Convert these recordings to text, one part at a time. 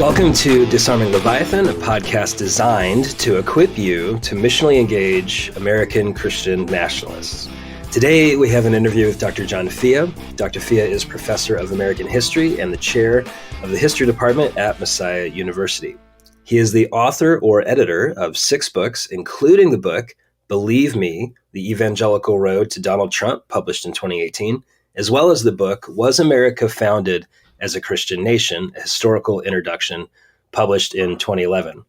Welcome to Disarming Leviathan, a podcast designed to equip you to missionally engage American Christian nationalists. Today, we have an interview with Dr. John Fia. Dr. Fia is professor of American history and the chair of the history department at Messiah University. He is the author or editor of 6 books, including the book, Believe Me, The Evangelical Road to Donald Trump, published in 2018, as well as the book, Was America Founded as a Christian Nation? A Historical Introduction, published in 2011.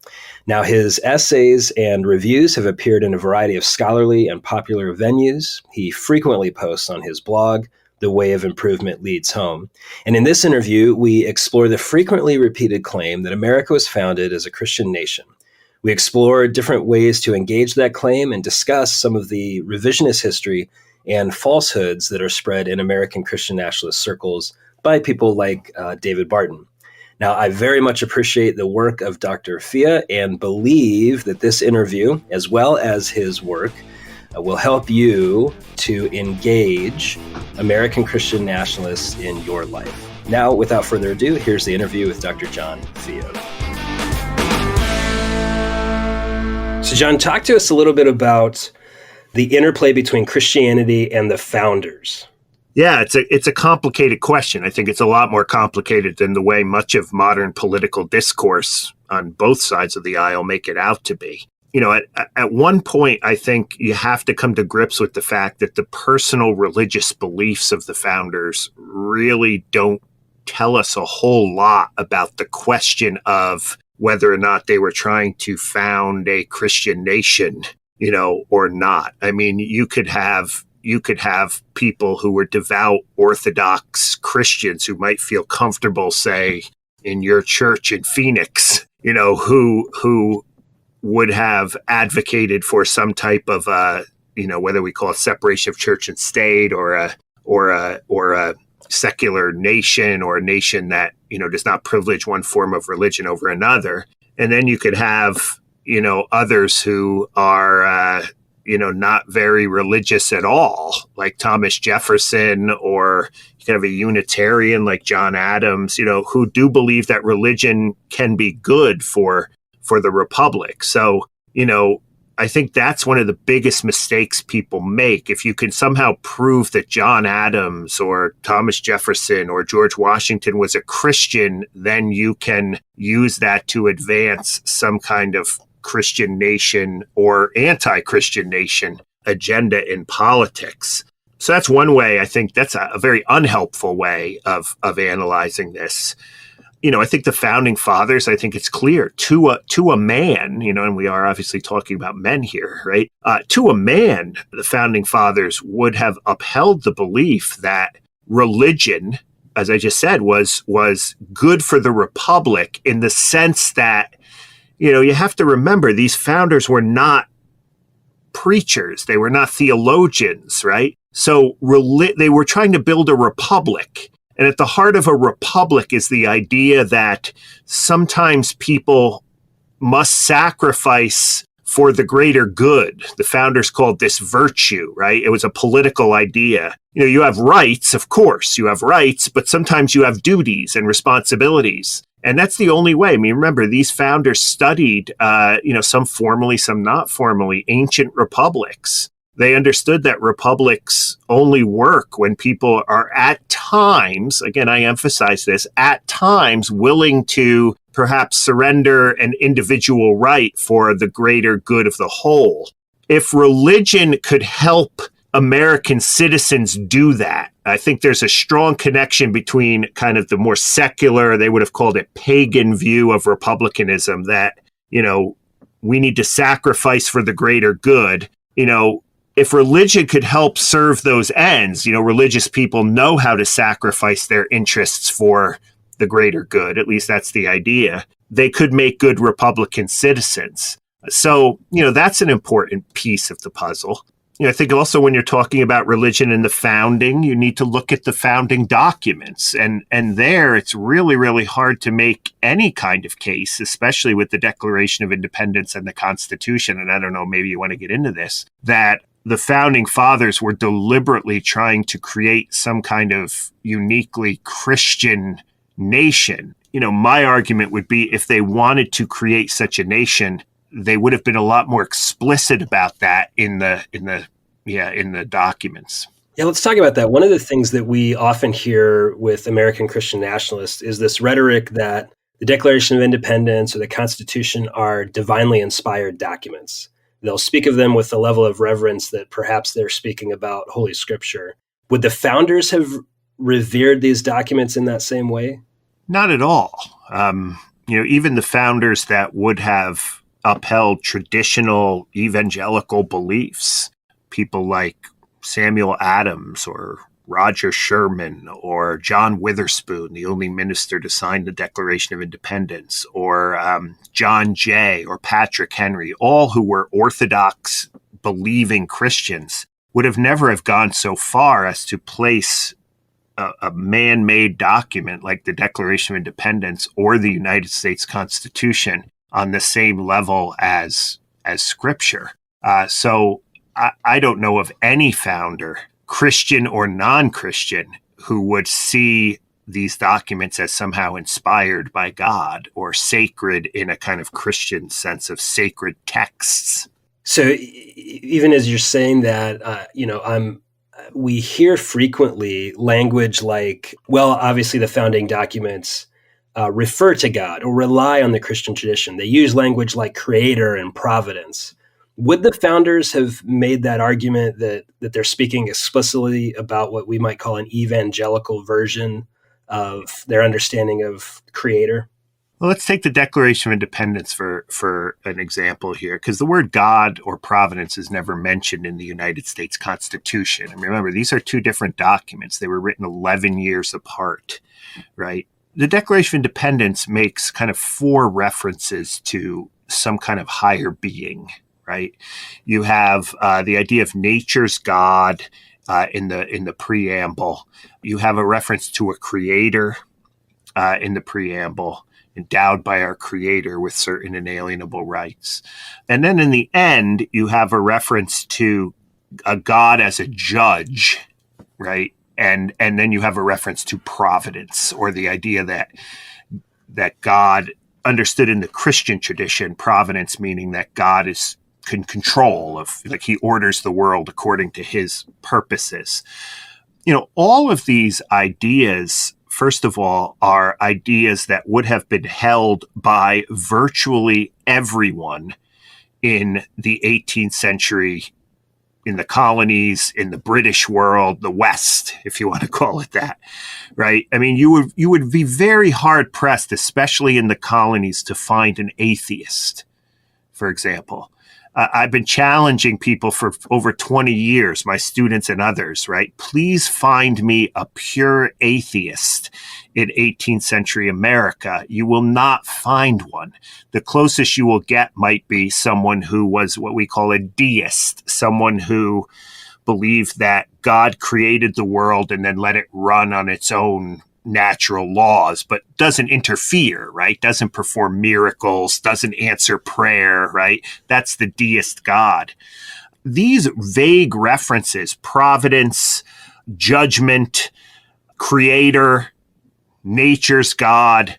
Now, his essays and reviews have appeared in a variety of scholarly and popular venues. He frequently posts on his blog, The Way of Improvement Leads Home. And in this interview, we explore the frequently repeated claim that America was founded as a Christian nation. We explore different ways to engage that claim and discuss some of the revisionist history and falsehoods that are spread in American Christian nationalist circles by people like David Barton. Now, I very much appreciate the work of Dr. Fia and believe that this interview, as well as his work, will help you to engage American Christian nationalists in your life. Now, without further ado, here's the interview with Dr. John Fia. So, John, talk to us a little bit about the interplay between Christianity and the founders. Yeah, it's a complicated question. I think it's a lot more complicated than the way much of modern political discourse on both sides of the aisle make it out to be. You know, at one point, I think you have to come to grips with the fact that the personal religious beliefs of the founders really don't tell us a whole lot about the question of whether or not they were trying to found a Christian nation, you know, or not. I mean, you could have people who were devout Orthodox Christians who might feel comfortable, say, in your church in Phoenix, you know, who would have advocated for some type of, you know, whether we call it separation of church and state or a secular nation or a nation that, you know, does not privilege one form of religion over another. And then you could have, you know, others who are, you know, not very religious at all, like Thomas Jefferson, or you can have a Unitarian like John Adams, you know, who do believe that religion can be good for the Republic. So, you know, I think that's one of the biggest mistakes people make. If you can somehow prove that John Adams or Thomas Jefferson or George Washington was a Christian, then you can use that to advance some kind of Christian nation or anti-Christian nation agenda in politics. So that's one way. I think that's a very unhelpful way of analyzing this. You know, I think the founding fathers, I think it's clear to a man, you know, and we are obviously talking about men here, right? To a man, the founding fathers would have upheld the belief that religion, as I just said, was good for the Republic in the sense that, you know, you have to remember these founders were not preachers. They were not theologians, right? So they were trying to build a republic. And at the heart of a republic is the idea that sometimes people must sacrifice for the greater good. The founders called this virtue, right? It was a political idea. You know, you have rights, of course, you have rights, but sometimes you have duties and responsibilities. And that's the only way. I mean, remember, these founders studied, you know, some formally, some not formally, ancient republics. They understood that republics only work when people are at times, again, I emphasize this, at times willing to perhaps surrender an individual right for the greater good of the whole. If religion could help American citizens do that, I think there's a strong connection between kind of the more secular, they would have called it pagan view of republicanism, that, you know, we need to sacrifice for the greater good. You know, if religion could help serve those ends, you know, religious people know how to sacrifice their interests for the greater good. At least that's the idea. They could make good Republican citizens. So, you know, that's an important piece of the puzzle. You know, I think also when you're talking about religion and the founding, you need to look at the founding documents. And there it's really, really hard to make any kind of case, especially with the Declaration of Independence and the Constitution. And I don't know, maybe you want to get into this, that the founding fathers were deliberately trying to create some kind of uniquely Christian nation. my argument would be if they wanted to create such a nation, they would have been a lot more explicit about that in the documents. Yeah, let's talk about that. One of the things that we often hear with American Christian nationalists is this rhetoric that the Declaration of Independence or the Constitution are divinely inspired documents. They'll speak of them with a level of reverence that perhaps they're speaking about Holy Scripture. Would the founders have revered these documents in that same way? Not at all. Even the founders that would have upheld traditional evangelical beliefs, people like Samuel Adams or Roger Sherman or John Witherspoon, the only minister to sign the Declaration of Independence, or John Jay or Patrick Henry, all who were Orthodox believing Christians, would have never have gone so far as to place a man-made document like the Declaration of Independence or the United States Constitution on the same level as Scripture. So I don't know of any founder, Christian or non-Christian, who would see these documents as somehow inspired by God or sacred in a kind of Christian sense of sacred texts. So even as you're saying that, we hear frequently language like, well, obviously the founding documents refer to God or rely on the Christian tradition. They use language like creator and providence. Would the founders have made that argument that they're speaking explicitly about what we might call an evangelical version of their understanding of creator? Well, let's take the Declaration of Independence for an example here, because the word God or providence is never mentioned in the United States Constitution. And remember, these are two different documents. They were written 11 years apart, right? The Declaration of Independence makes kind of 4 references to some kind of higher being, right? You have the idea of nature's God in the preamble. You have a reference to a creator in the preamble, endowed by our Creator with certain inalienable rights. And then in the end, you have a reference to a God as a judge, right? And then you have a reference to providence, or the idea that God, understood in the Christian tradition, providence meaning that God can control of, like, he orders the world according to his purposes. All of these ideas, first of all, are ideas that would have been held by virtually everyone in the 18th century, in the colonies, in the British world, the West, if you want to call it that, right? I mean, you would be very hard pressed, especially in the colonies, to find an atheist, for example. I've been challenging people for over 20 years, my students and others, right? Please find me a pure atheist in 18th century America. You will not find one. The closest you will get might be someone who was what we call a deist, someone who believed that God created the world and then let it run on its own natural laws, but doesn't interfere, right? Doesn't perform miracles, doesn't answer prayer, right? That's the deist God. These vague references, providence, judgment, creator, nature's God,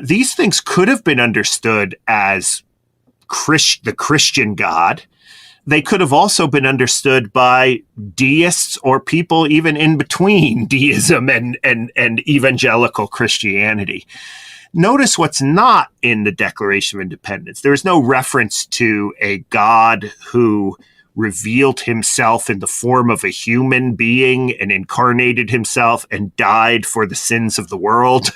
these things could have been understood as the Christian God. They could have also been understood by deists or people even in between deism and evangelical Christianity. Notice what's not in the Declaration of Independence. There is no reference to a God who revealed himself in the form of a human being and incarnated himself and died for the sins of the world,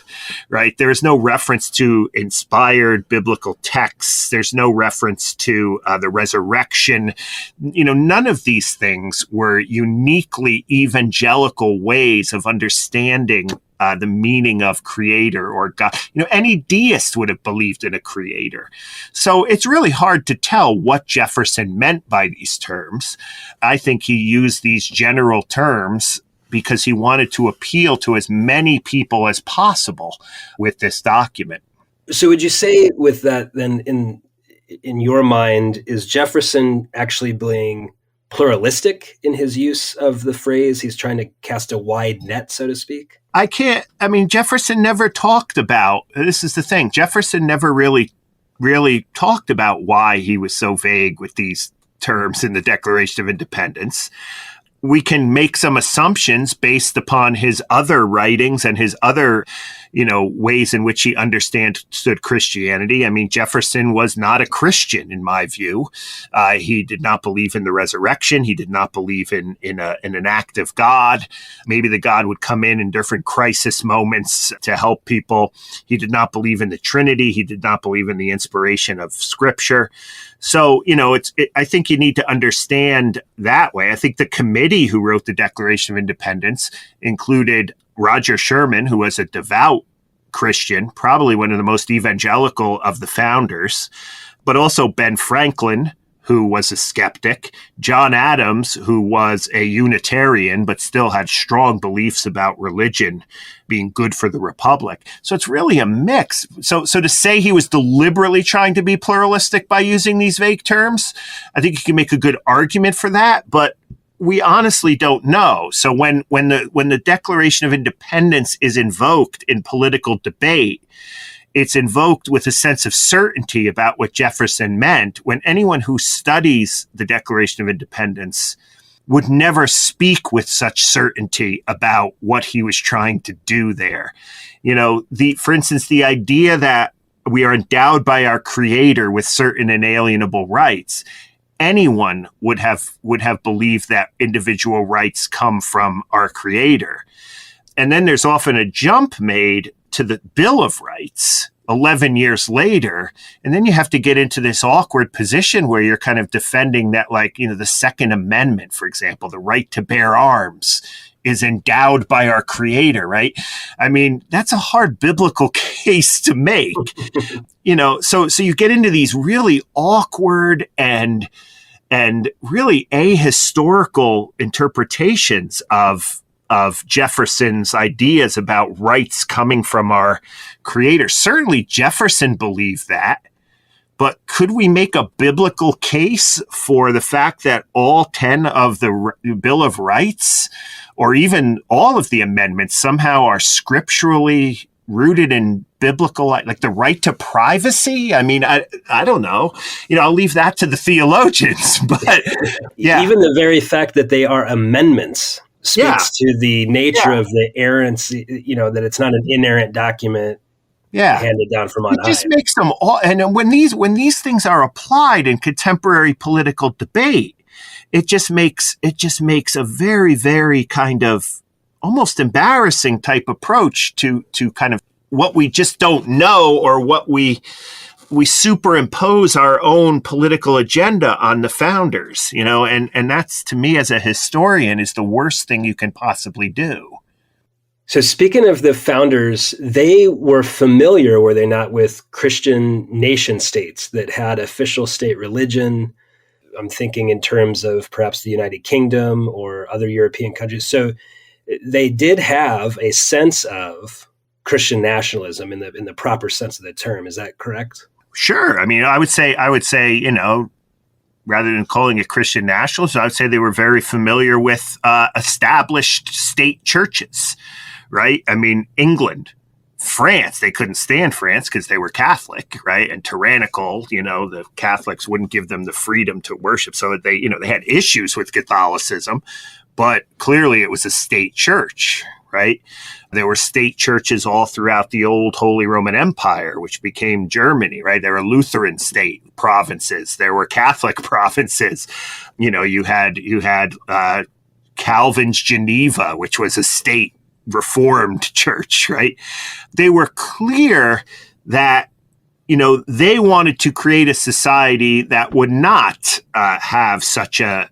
right? There is no reference to inspired biblical texts. There's no reference to the resurrection. None of these things were uniquely evangelical ways of understanding the meaning of creator or God. Any deist would have believed in a creator. So it's really hard to tell what Jefferson meant by these terms. I think he used these general terms because he wanted to appeal to as many people as possible with this document. So would you say with that then in your mind, is Jefferson actually being pluralistic in his use of the phrase? He's trying to cast a wide net, so to speak? Jefferson never talked about, this is the thing, Jefferson never really talked about why he was so vague with these terms in the Declaration of Independence. We can make some assumptions based upon his other writings and his other, ways in which he understood Christianity. I mean, Jefferson was not a Christian, in my view. He did not believe in the resurrection. He did not believe in an act of God. Maybe the God would come in different crisis moments to help people. He did not believe in the Trinity. He did not believe in the inspiration of Scripture. So, I think you need to understand that way. I think the committee who wrote the Declaration of Independence included Roger Sherman, who was a devout Christian, probably one of the most evangelical of the founders, but also Ben Franklin, who was a skeptic, John Adams, who was a Unitarian, but still had strong beliefs about religion being good for the Republic. So it's really a mix. So to say he was deliberately trying to be pluralistic by using these vague terms, I think you can make a good argument for that, but we honestly don't know. So when the Declaration of Independence is invoked in political debate, it's invoked with a sense of certainty about what Jefferson meant, when anyone who studies the Declaration of Independence would never speak with such certainty about what he was trying to do there. For instance, the idea that we are endowed by our Creator with certain inalienable rights, anyone would have believed that individual rights come from our Creator. And then there's often a jump made to the Bill of Rights 11 years later. And then you have to get into this awkward position where you're kind of defending that, the Second Amendment, for example, the right to bear arms is endowed by our Creator, right? I mean, that's a hard biblical case to make. So you get into these really awkward and really ahistorical interpretations of Jefferson's ideas about rights coming from our Creator. Certainly Jefferson believed that, but could we make a biblical case for the fact that all 10 of the Bill of Rights, or even all of the amendments, somehow are scripturally rooted in biblical, like the right to privacy? I mean, I don't know. I'll leave that to the theologians, but yeah. Even the very fact that they are amendments speaks to the nature of the errancy, that it's not an inerrant document handed down from on high. It just makes them all, and when these things are applied in contemporary political debate, it just makes a very, very kind of almost embarrassing type approach to kind of what we just don't know, or what we superimpose our own political agenda on the founders, and that's, to me as a historian, is the worst thing you can possibly do. So speaking of the founders, they were familiar, were they not, with Christian nation states that had official state religion? I'm thinking in terms of perhaps the United Kingdom or other European countries. So they did have a sense of Christian nationalism in the proper sense of the term. Is that correct? Sure. I mean, I would say, rather than calling it Christian nationalism, I would say they were very familiar with established state churches, right? I mean, England, France, they couldn't stand France because they were Catholic, right? And tyrannical, the Catholics wouldn't give them the freedom to worship. So they had issues with Catholicism, but clearly it was a state church, right? There were state churches all throughout the old Holy Roman Empire, which became Germany, right? There were Lutheran state provinces. There were Catholic provinces. You had Calvin's Geneva, which was a state Reformed church, right? They were clear that, they wanted to create a society that would not have such a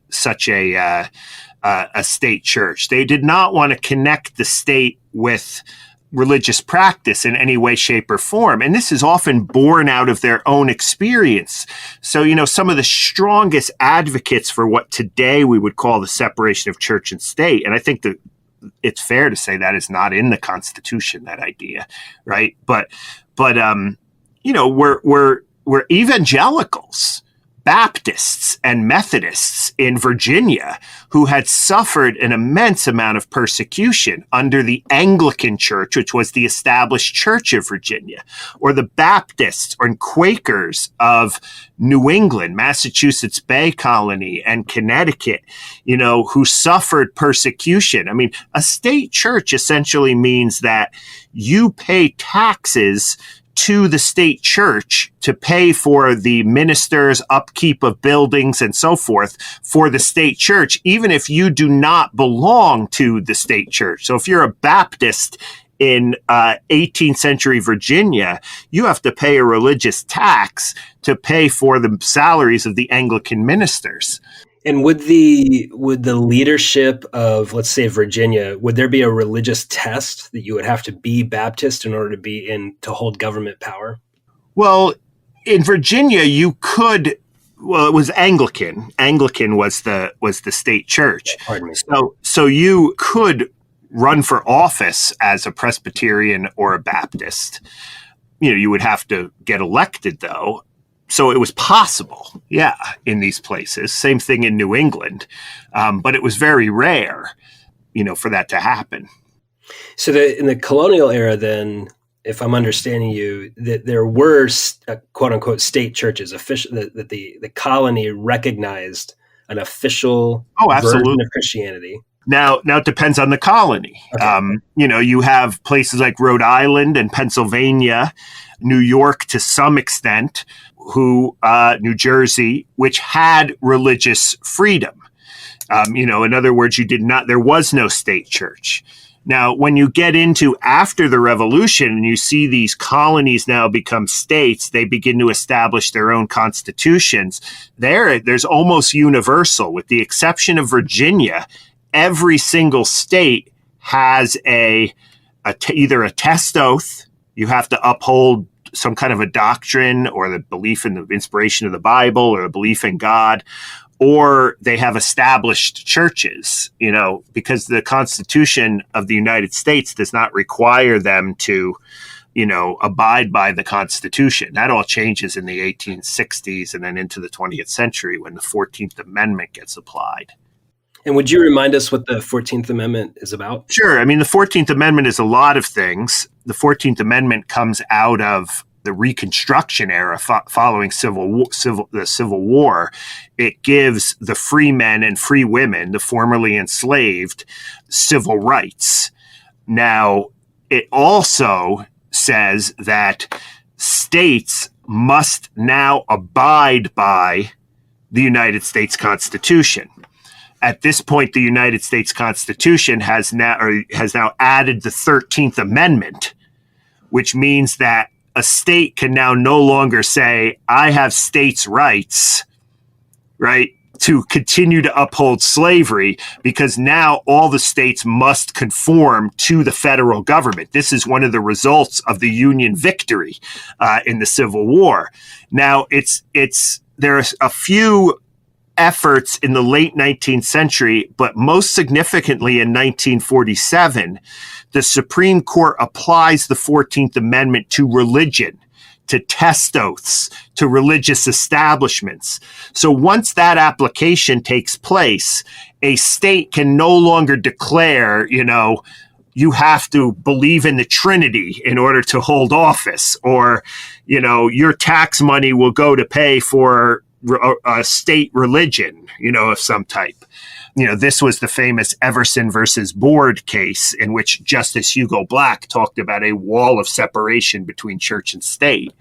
state church. They did not want to connect the state with religious practice in any way, shape, or form. And this is often born out of their own experience. So, some of the strongest advocates for what today we would call the separation of church and state, and I think that it's fair to say that is not in the Constitution, that idea, right? But we're evangelicals. Baptists and Methodists in Virginia who had suffered an immense amount of persecution under the Anglican Church, which was the established church of Virginia, or the Baptists and Quakers of New England, Massachusetts Bay Colony, and Connecticut, who suffered persecution. I mean, a state church essentially means that you pay taxes to the state church to pay for the ministers, upkeep of buildings, and so forth for the state church, even if you do not belong to the state church. So if you're a Baptist in 18th century Virginia, you have to pay a religious tax to pay for the salaries of the Anglican ministers. And would the leadership of, let's say, Virginia, would there be a religious test that you would have to be Baptist in order to hold government power? Well, in Virginia, you could. Well, it was Anglican. Anglican was the state church. Pardon me. So you could run for office as a Presbyterian or a Baptist. You would have to get elected, though. So it was possible, in these places. Same thing in New England. But it was very rare, for that to happen. So in the colonial era, then, if I'm understanding you, that there were quote unquote state churches, that the colony recognized an official version of Christianity. Now it depends on the colony. Okay. You have places like Rhode Island and Pennsylvania, New York to some extent, New Jersey, which had religious freedom. In other words, there was no state church. Now, when you get into after the Revolution and you see these colonies now become states, they begin to establish their own constitutions. There's almost universal, with the exception of Virginia, every single state has either a test oath. You have to uphold some kind of a doctrine or the belief in the inspiration of the Bible or a belief in God, or they have established churches, because the Constitution of the United States does not require them to, abide by the Constitution. That all changes in the 1860s and then into the 20th century when the 14th Amendment gets applied. And would you remind us what the 14th Amendment is about? Sure. I mean, the 14th Amendment is a lot of things. The 14th Amendment comes out of the Reconstruction era following the Civil War. It gives the free men and free women, the formerly enslaved, civil rights. Now, it also says that states must now abide by the United States Constitution. At this point, the United States Constitution has now added the 13th Amendment, which means that a state can now no longer say, I have states' rights, right, to continue to uphold slavery, because now all the states must conform to the federal government. This is one of the results of the Union victory in the Civil War. Now, there's a few efforts in the late 19th century, but most significantly in 1947, the Supreme Court applies the 14th Amendment to religion, to test oaths, to religious establishments. So once that application takes place, a state can no longer declare, you have to believe in the Trinity in order to hold office, or, your tax money will go to pay for a state religion, of some type. This was the famous Everson versus Board case in which Justice Hugo Black talked about a wall of separation between church and state.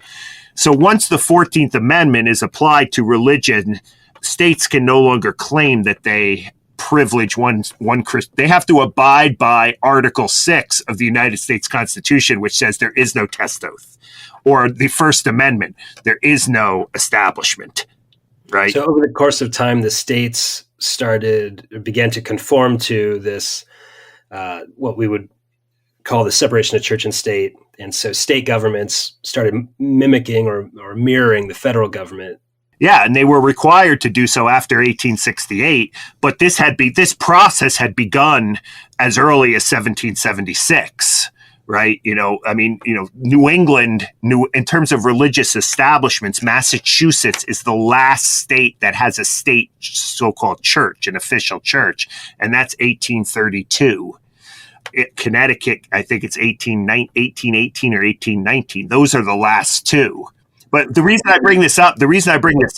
So once the 14th Amendment is applied to religion, states can no longer claim that they privilege one Christian. They have to abide by Article 6 of the United States Constitution, which says there is no test oath, or the First Amendment, there is no establishment. Right. So over the course of time, the states began to conform to this, what we would call the separation of church and state. And so state governments started mimicking or mirroring the federal government. Yeah, and they were required to do so after 1868. But this process had begun as early as 1776. right? New England, in terms of religious establishments, Massachusetts is the last state that has a state so-called church, an official church, and that's 1832. Connecticut, I think it's 1818 or 1819. Those are the last two. But the reason I bring this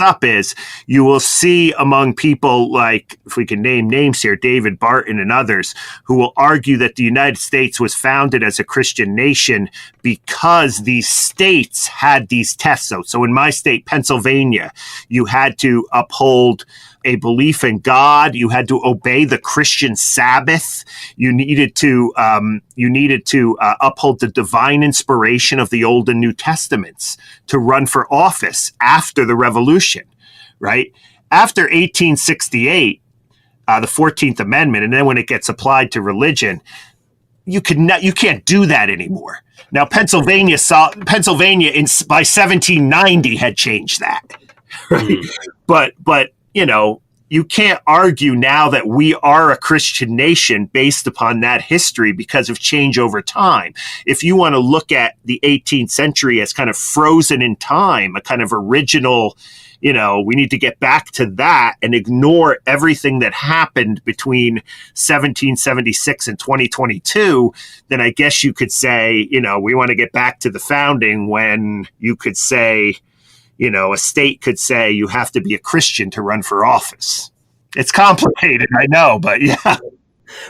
up is you will see among people like, if we can name names here, David Barton and others, who will argue that the United States was founded as a Christian nation because these states had these tests. So in my state, Pennsylvania, you had to uphold a belief in God. You had to obey the Christian Sabbath. You needed to uphold the divine inspiration of the Old and New Testaments to run for office after the Revolution, right? After 1868, the 14th Amendment, and then when it gets applied to religion, you can't do that anymore. Now, Pennsylvania by 1790 had changed that, right? But you can't argue now that we are a Christian nation based upon that history because of change over time. If you want to look at the 18th century as kind of frozen in time, a kind of original, we need to get back to that and ignore everything that happened between 1776 and 2022, then I guess you could say, we want to get back to the founding, when you could say, a state could say you have to be a Christian to run for office. It's complicated, I know, but yeah.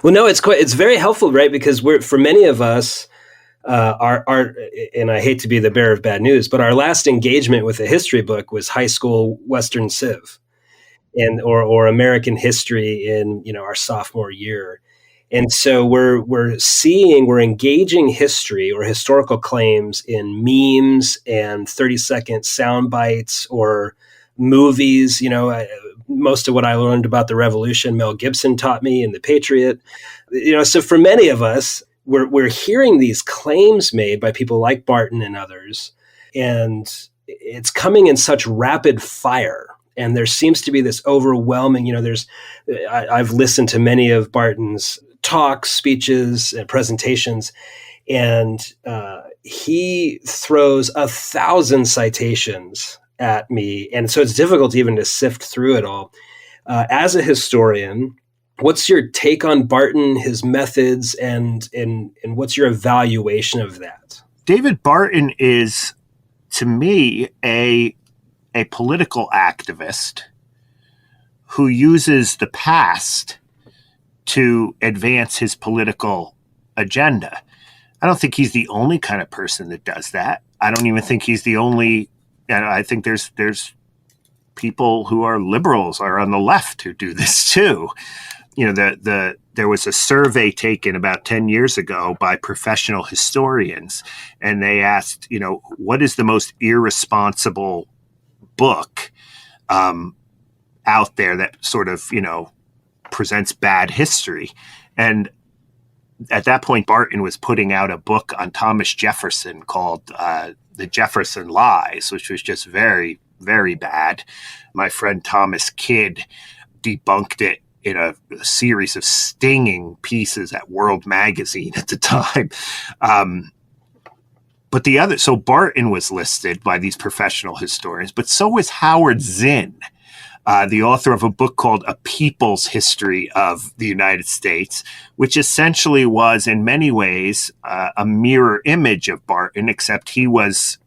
Well, no, it's very helpful, right? Because for many of us, our and I hate to be the bearer of bad news, but our last engagement with a history book was high school Western Civ, or American history in our sophomore year. And so we're engaging history or historical claims in memes and 30-second sound bites or movies. Most of what I learned about the Revolution, Mel Gibson taught me, and The Patriot. So for many of us, we're hearing these claims made by people like Barton and others, and it's coming in such rapid fire. And there seems to be this overwhelming. I've listened to many of Barton's talks, speeches, and presentations, and he throws 1,000 citations at me, and so it's difficult even to sift through it all. As a historian, what's your take on Barton, his methods, and what's your evaluation of that? David Barton is, to me, a political activist who uses the past to advance his political agenda. I don't think he's the only kind of person that does that. I don't even think he's the only. I think there's people who are liberals or on the left who do this too. There was a survey taken about 10 years ago by professional historians, and they asked, what is the most irresponsible book out there that sort of, presents bad history. And at that point, Barton was putting out a book on Thomas Jefferson called The Jefferson Lies, which was just very, very bad. My friend Thomas Kidd debunked it in a series of stinging pieces at World Magazine at the time. So Barton was listed by these professional historians, but so was Howard Zinn, the author of a book called A People's History of the United States, which essentially was in many ways a mirror image of Barton, except he was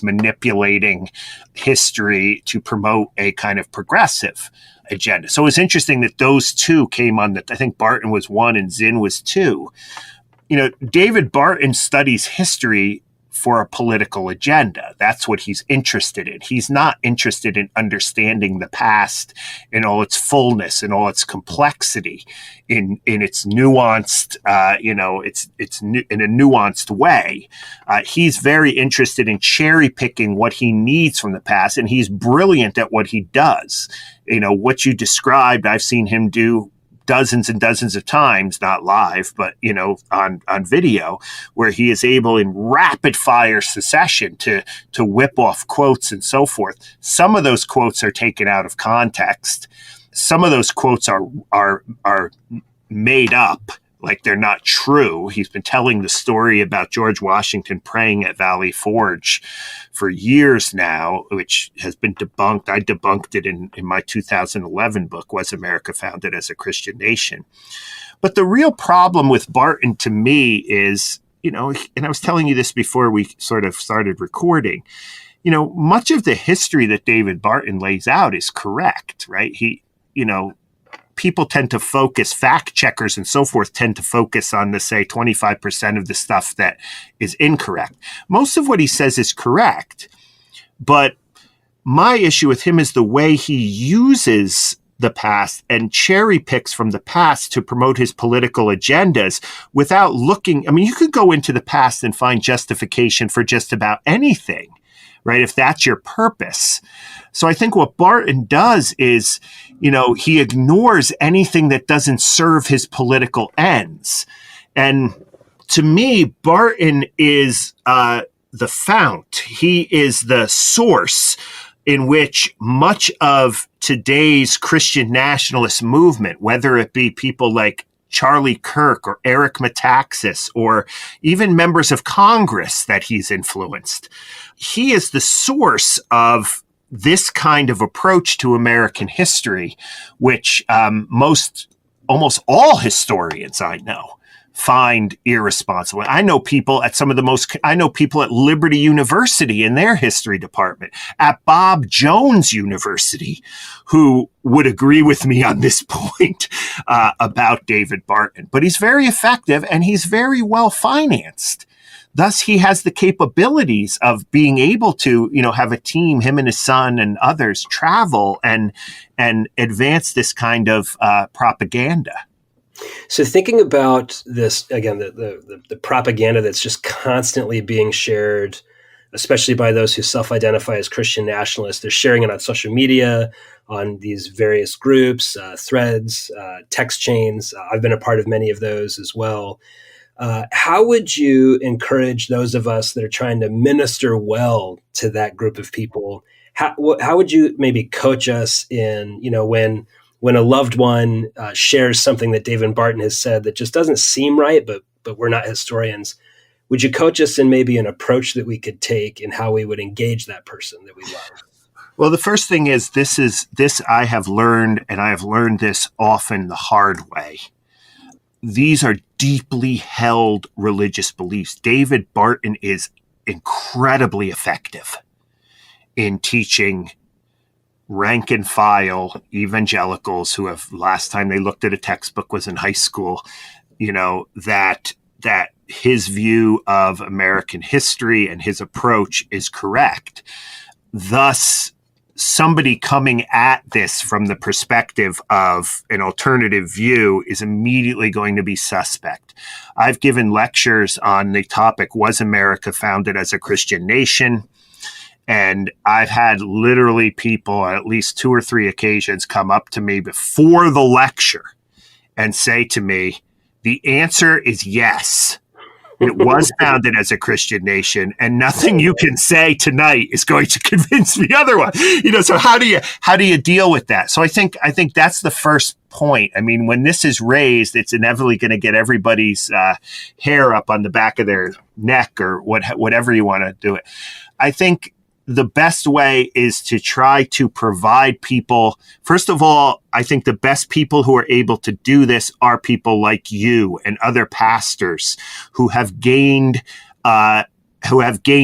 manipulating history to promote a kind of progressive agenda. So it was interesting that those two came on that. I think Barton was one and Zinn was two. David Barton studies history for a political agenda. That's what he's interested in. He's not interested in understanding the past in all its fullness, in all its complexity, in its nuanced, it's in a nuanced way. He's very interested in cherry picking what he needs from the past, and he's brilliant at what he does. What you described, I've seen him do dozens and dozens of times, not live, but, on video, where he is able in rapid fire succession to whip off quotes and so forth. Some of those quotes are taken out of context. Some of those quotes are made up, like they're not true. He's been telling the story about George Washington praying at Valley Forge for years now, which has been debunked. I debunked it in my 2011 book, Was America Founded as a Christian Nation? But the real problem with Barton to me is, and I was telling you this before we sort of started recording, much of the history that David Barton lays out is correct, right? People tend to focus, fact checkers and so forth tend to focus on the, say, 25% of the stuff that is incorrect. Most of what he says is correct, but my issue with him is the way he uses the past and cherry picks from the past to promote his political agendas without looking. I mean, you could go into the past and find justification for just about anything, right? If that's your purpose. So I think what Barton does is, he ignores anything that doesn't serve his political ends. And to me, Barton is the fount. He is the source in which much of today's Christian nationalist movement, whether it be people like Charlie Kirk or Eric Metaxas or even members of Congress that he's influenced, he is the source of this kind of approach to American history, which almost all historians I know find irresponsible. I know people at Liberty University in their history department, at Bob Jones University, who would agree with me on this point about David Barton. But he's very effective and he's very well financed. Thus, he has the capabilities of being able to, have a team, him and his son and others, travel and advance this kind of propaganda. So thinking about this, again, the propaganda that's just constantly being shared, especially by those who self-identify as Christian nationalists, they're sharing it on social media, on these various groups, threads, text chains. I've been a part of many of those as well. How would you encourage those of us that are trying to minister well to that group of people? How would you maybe coach us in, when a loved one shares something that David Barton has said that just doesn't seem right, but we're not historians? Would you coach us in maybe an approach that we could take in how we would engage that person that we love? Well, the first thing is this I have learned, and I have learned this often the hard way. These are deeply held religious beliefs. David Barton is incredibly effective in teaching rank and file evangelicals who have, last time they looked at a textbook was in high school, that his view of American history and his approach is correct. Thus, somebody coming at this from the perspective of an alternative view is immediately going to be suspect. I've given lectures on the topic, Was America Founded as a Christian Nation? And I've had literally people on at least 2 or 3 occasions come up to me before the lecture and say to me, the answer is yes. It was founded as a Christian nation, and nothing you can say tonight is going to convince me otherwise. So how do you deal with that? So I think that's the first point. I mean, when this is raised, it's inevitably going to get everybody's hair up on the back of their neck or whatever you want to do it. I think the best way is to try to provide people. First of all, I think the best people who are able to do this are people like you and other pastors who have gained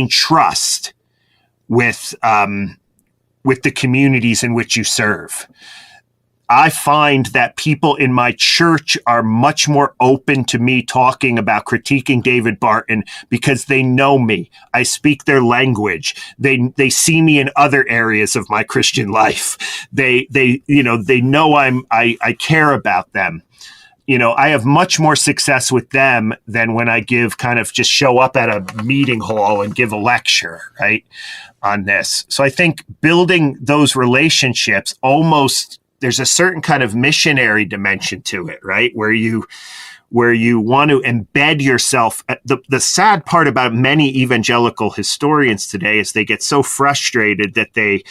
trust with the communities in which you serve. I find that people in my church are much more open to me talking about critiquing David Barton because they know me. I speak their language. They see me in other areas of my Christian life. They know I care about them. I have much more success with them than when I just show up at a meeting hall and give a lecture, right, on this. So I think building those relationships almost there's a certain kind of missionary dimension to it, right? Where you want to embed yourself. The sad part about many evangelical historians today is they get so frustrated that they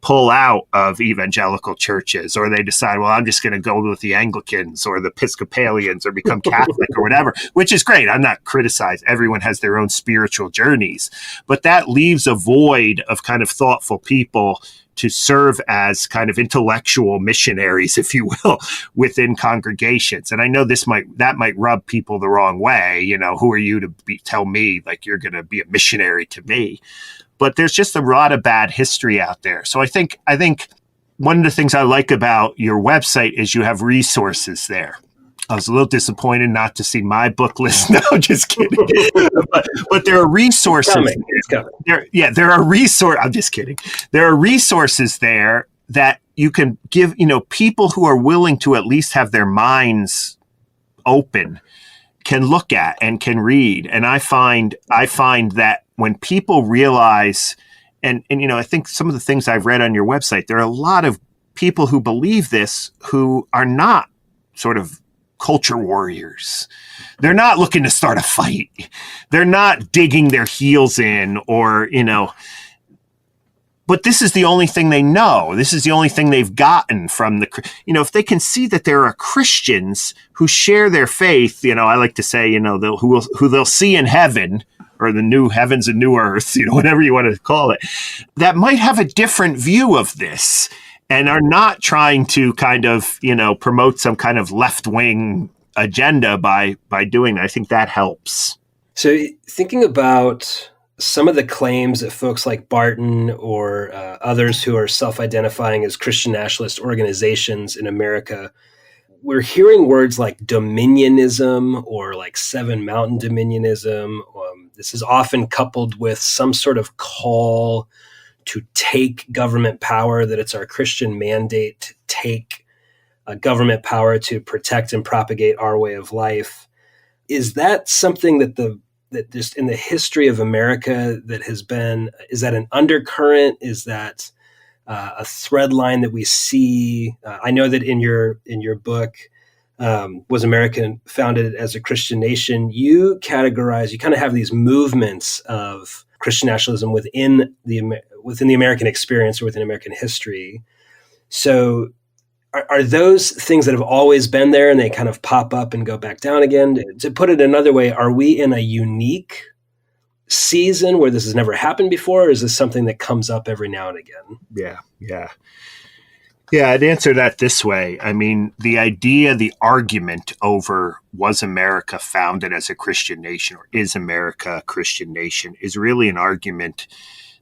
pull out of evangelical churches, or they decide, well, I'm just going to go with the Anglicans or the Episcopalians or become Catholic or whatever, which is great. I'm not criticizing. Everyone has their own spiritual journeys, but that leaves a void of kind of thoughtful people to serve as kind of intellectual missionaries, if you will, within congregations. And I know that might rub people the wrong way. You know, who are you to tell me like you're going to be a missionary to me? But there's just a lot of bad history out there. So I think one of the things I like about your website is you have resources there. I was a little disappointed not to see my book list. No, just kidding. but there are resources. It's coming. There are resources. I'm just kidding. There are resources there that you can give, people who are willing to at least have their minds open can look at and can read. And I find that when people realize, and I think some of the things I've read on your website, there are a lot of people who believe this who are not sort of culture warriors. They're not looking to start a fight. They're not digging their heels in or, but this is the only thing they know. This is the only thing they've gotten from if they can see that there are Christians who share their faith, I like to say, who they'll see in heaven, or the new heavens and new earth, whatever you want to call it, that might have a different view of this and are not trying to kind of, promote some kind of left-wing agenda by doing that. I think that helps. So thinking about some of the claims that folks like Barton or others who are self-identifying as Christian nationalist organizations in America, we're hearing words like dominionism or like Seven Mountain dominionism. This is often coupled with some sort of call to take government power, that it's our Christian mandate to take government power to protect and propagate our way of life. Is that something that just in the history of America that has been, is that an undercurrent? Is that a thread line that we see? I know that in your book, Was America Founded as a Christian Nation, you kind of have these movements of Christian nationalism within the American experience or within American history. So are those things that have always been there and they kind of pop up and go back down again? To put it another way, are we in a unique season where this has never happened before, or is this something that comes up every now and again? Yeah, I'd answer that this way. I mean, the argument over was America founded as a Christian nation or is America a Christian nation is really an argument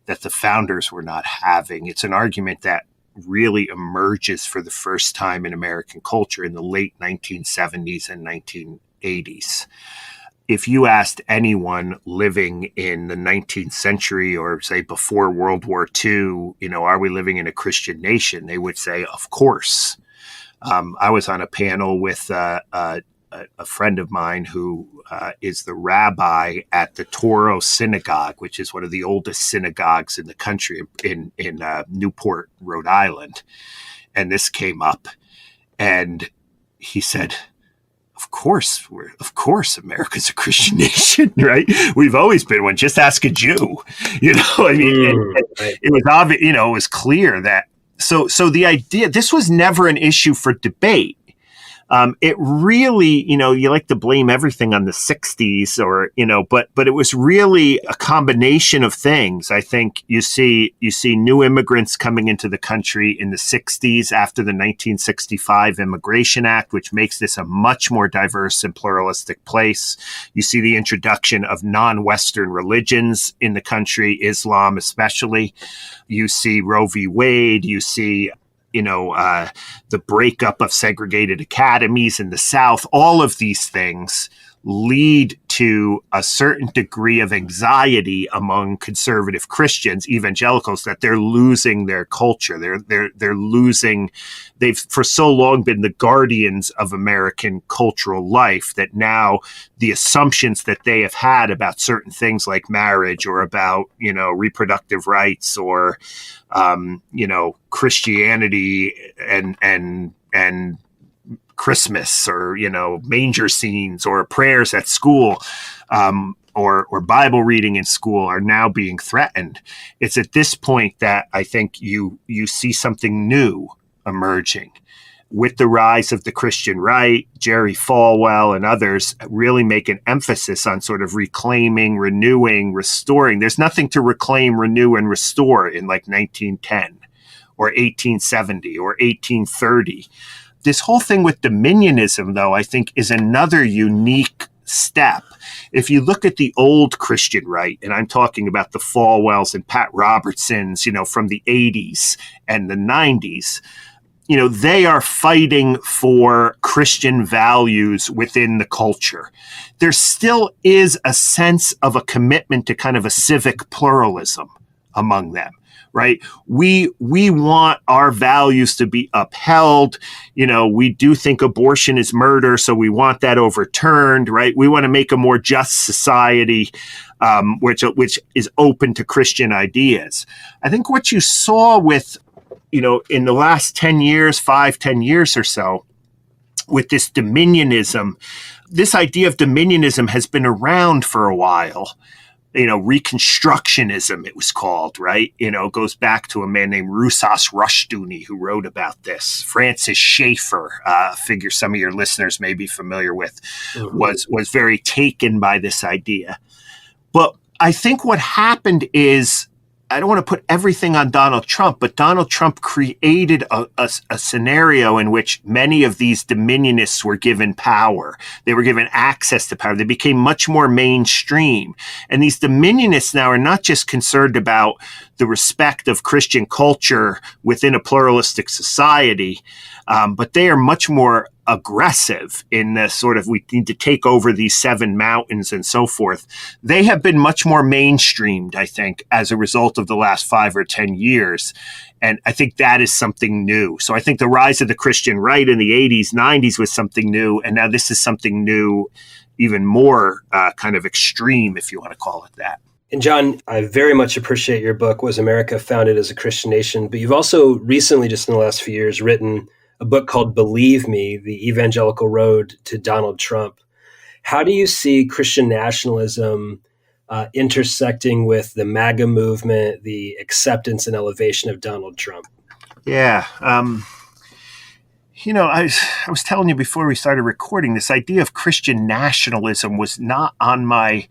that the founders were not having. It's an argument that really emerges for the first time in American culture in the late 1970s and 1980s. If you asked anyone living in the 19th century or say before World War II, are we living in a Christian nation? They would say, of course. I was on a panel with a friend of mine who is the rabbi at the Toro Synagogue, which is one of the oldest synagogues in the country in Newport, Rhode Island. And this came up and he said, Of course, America's a Christian nation, right? We've always been one. Just ask a Jew, I mean, it was obvious, it was clear that. So the idea, this was never an issue for debate. It really, you like to blame everything on the 60s or, but it was really a combination of things. I think you see new immigrants coming into the country in the 60s after the 1965 Immigration Act, which makes this a much more diverse and pluralistic place. You see the introduction of non-Western religions in the country, Islam especially. You see Roe v. Wade. You see the breakup of segregated academies in the South. All of these things lead to a certain degree of anxiety among conservative Christians, evangelicals, that they're losing their culture. They're losing. They've for so long been the guardians of American cultural life that now the assumptions that they have had about certain things like marriage or about, reproductive rights or, Christianity and Christmas or, manger scenes or prayers at school, or Bible reading in school are now being threatened. It's at this point that I think you see something new emerging with the rise of the Christian right. Jerry Falwell and others really make an emphasis on sort of reclaiming, renewing, restoring. There's nothing to reclaim, renew, and restore in like 1910 or 1870 or 1830. This whole thing with dominionism, though, I think is another unique step. If you look at the old Christian right, and I'm talking about the Falwells and Pat Robertsons, from the 80s and the 90s, they are fighting for Christian values within the culture. There still is a sense of a commitment to kind of a civic pluralism among them. Right. We want our values to be upheld. We do think abortion is murder, so we want that overturned. Right. We want to make a more just society, which is open to Christian ideas. I think what you saw with, in the last 10 years or so, with this dominionism, this idea of dominionism has been around for a while. Reconstructionism, it was called, right? Goes back to a man named Rousas Rushdoony who wrote about this. Francis Schaeffer, figure some of your listeners may be familiar with, was very taken by this idea. But I think what happened is, I don't want to put everything on Donald Trump, but Donald Trump created a scenario in which many of these dominionists were given power. They were given access to power. They became much more mainstream. And these dominionists now are not just concerned about the respect of Christian culture within a pluralistic society, but they are much more aggressive in the sort of, we need to take over these 7 mountains and so forth. They have been much more mainstreamed, I think, as a result of the last 5 or 10 years. And I think that is something new. So I think the rise of the Christian right in the 80s, 90s was something new. And now this is something new, even more kind of extreme, if you want to call it that. And John, I very much appreciate your book, Was America Founded as a Christian Nation? But you've also recently, just in the last few years, written a book called Believe Me, The Evangelical Road to Donald Trump. How do you see Christian nationalism intersecting with the MAGA movement, the acceptance and elevation of Donald Trump? Yeah. I was telling you before we started recording, this idea of Christian nationalism was not on my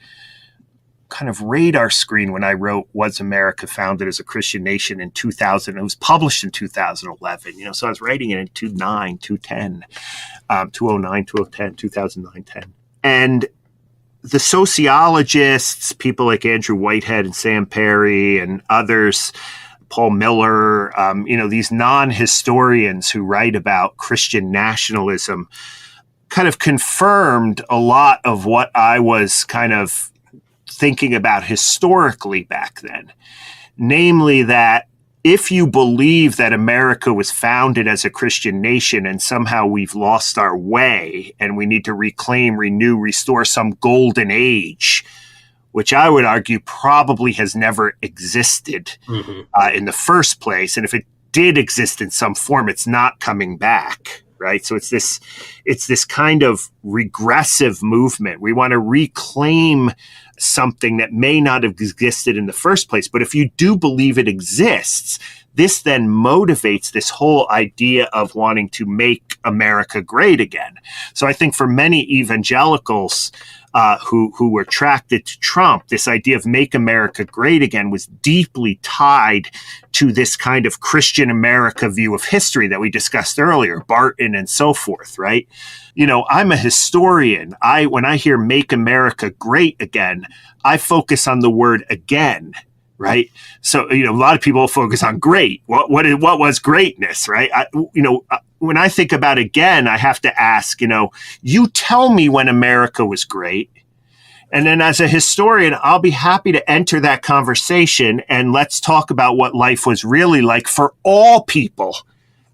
kind of radar screen when I wrote Was America Founded as a Christian Nation in 2000. It was published in 2011, so I was writing it in 2009, 2010, 2009, 10. And the sociologists, people like Andrew Whitehead and Sam Perry and others, Paul Miller, these non-historians who write about Christian nationalism kind of confirmed a lot of what I was kind of thinking about historically back then, namely that if you believe that America was founded as a Christian nation and somehow we've lost our way and we need to reclaim, renew, restore some golden age, which I would argue probably has never existed in the first place. And if it did exist in some form, it's not coming back. Right. So it's this kind of regressive movement. We want to reclaim something that may not have existed in the first place. But if you do believe it exists, this then motivates this whole idea of wanting to make America great again. So I think for many evangelicals who were attracted to Trump, this idea of make America great again was deeply tied to this kind of Christian America view of history that we discussed earlier, Barton and so forth, right? I'm a historian. When I hear make America great again, I focus on the word again, right? So, a lot of people focus on great. What was greatness, right? When I think about again, I have to ask, you tell me when America was great. And then as a historian, I'll be happy to enter that conversation and let's talk about what life was really like for all people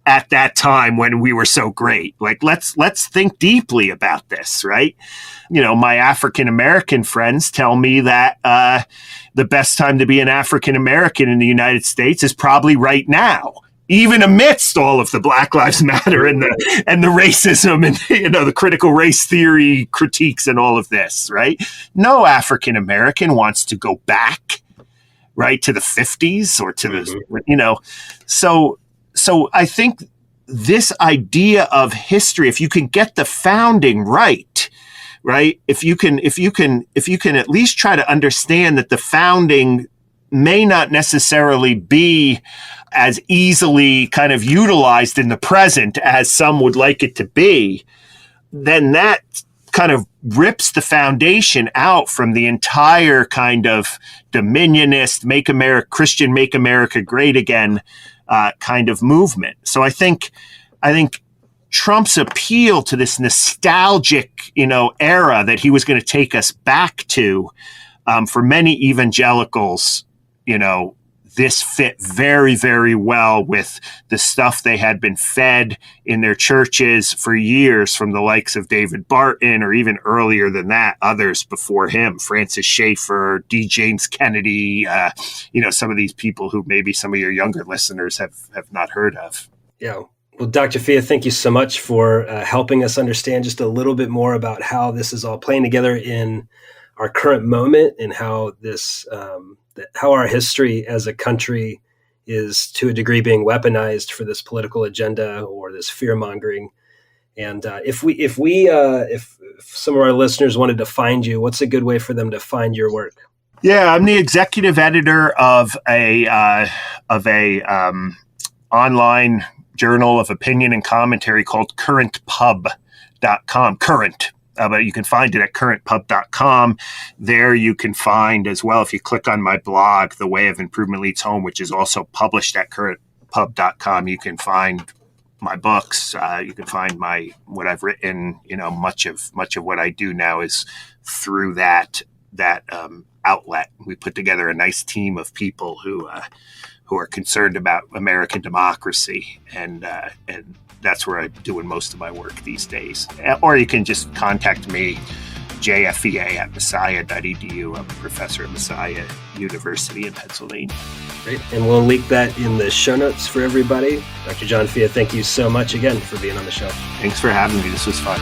at that time when we were so great. Like, let's think deeply about this, right? You know, my African American friends tell me that the best time to be an African American in the United States is probably right now, even amidst all of the Black Lives Matter and the racism and, you know, the critical race theory critiques and all of this, right? No African American wants to go back, right, to the 50s or to the, you know, so I think this idea of history, if you can get the founding right, if you can at least try to understand that the founding may not necessarily be as easily kind of utilized in the present as some would like it to be, then that kind of rips the foundation out from the entire kind of dominionist, make America great again kind of movement. So I think Trump's appeal to this nostalgic, you know, era that he was going to take us back to, for many evangelicals, you know, this fit very, very well with the stuff they had been fed in their churches for years from the likes of David Barton, or even earlier than that, others before him, Francis Schaeffer, D. James Kennedy, you know, some of these people who maybe some of your younger listeners have not heard of. Yeah. Well, Dr. Fia, thank you so much for helping us understand just a little bit more about how this is all playing together in our current moment, and how this how our history as a country is to a degree being weaponized for this political agenda or this fear mongering. And if some of our listeners wanted to find you, what's a good way for them to find your work? Yeah, I'm the executive editor of a online journal of opinion and commentary called currentpub.com. But you can find it at currentpub.com. There you can find as well, if you click on my blog, The Way of Improvement Leads Home, which is also published at currentpub.com, you can find my books. You can find what I've written. You know, much of what I do now is through that outlet. We put together a nice team of people who are concerned about American democracy, and that's where I'm doing most of my work these days. Or you can just contact me, jfea@messiah.edu. I'm a professor at Messiah University in Pennsylvania. Great. And we'll link that in the show notes for everybody. Dr. John Fia, thank you so much again for being on the show. Thanks for having me. This was fun.